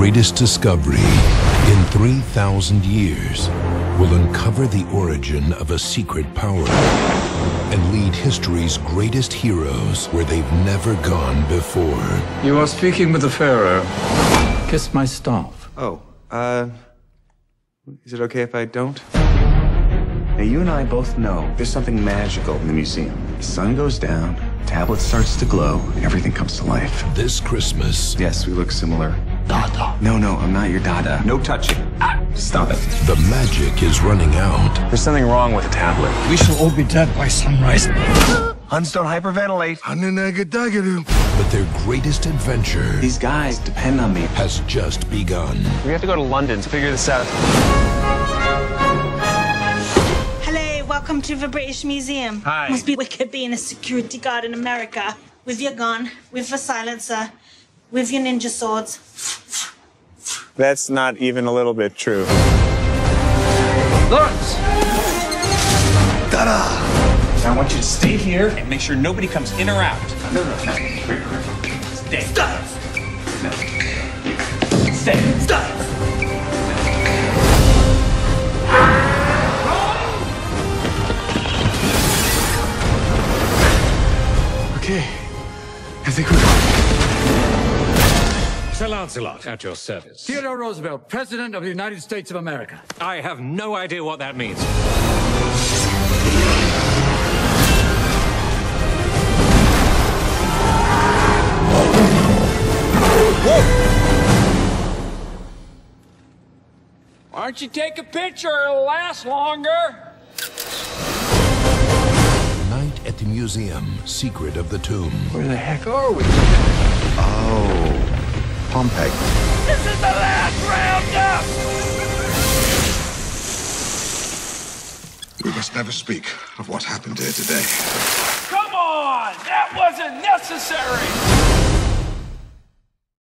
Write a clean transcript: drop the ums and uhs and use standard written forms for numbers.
greatest discovery in 3,000 years will uncover the origin of a secret power and lead history's greatest heroes where they've never gone before. You are speaking with the Pharaoh. Kiss my staff. Oh, is it okay if I don't? Now, you and I both know there's something magical in the museum. The sun goes down, the tablet starts to glow, and everything comes to life. This Christmas, Yes, we look similar. Dada. No, I'm not your dada. No touching. Stop it. the magic is running out. There's something wrong with the tablet. We shall all be dead by sunrise. Huns don't hyperventilate. But their greatest adventure These guys depend on me. has just begun. We have to go to London to figure this out. Hello, welcome to the British Museum. Hi. Must be wicked being a security guard in America. With your gun, with the silencer, with your ninja swords. That's not even a little bit true. Lawrence! I want you to stay here and make sure nobody comes in or out. No. Stay. Stop. No. Stay. Stop. Okay. I think we're... Sir Lancelot, at your service. Theodore Roosevelt, President of the United States of America. I have no idea what that means. Why don't you take a picture? It'll last longer. Night at the Museum, Secret of the Tomb. Where the heck are we? Oh, Pompeii. This is the last roundup. We must never speak of what happened here today. Come on, that wasn't necessary.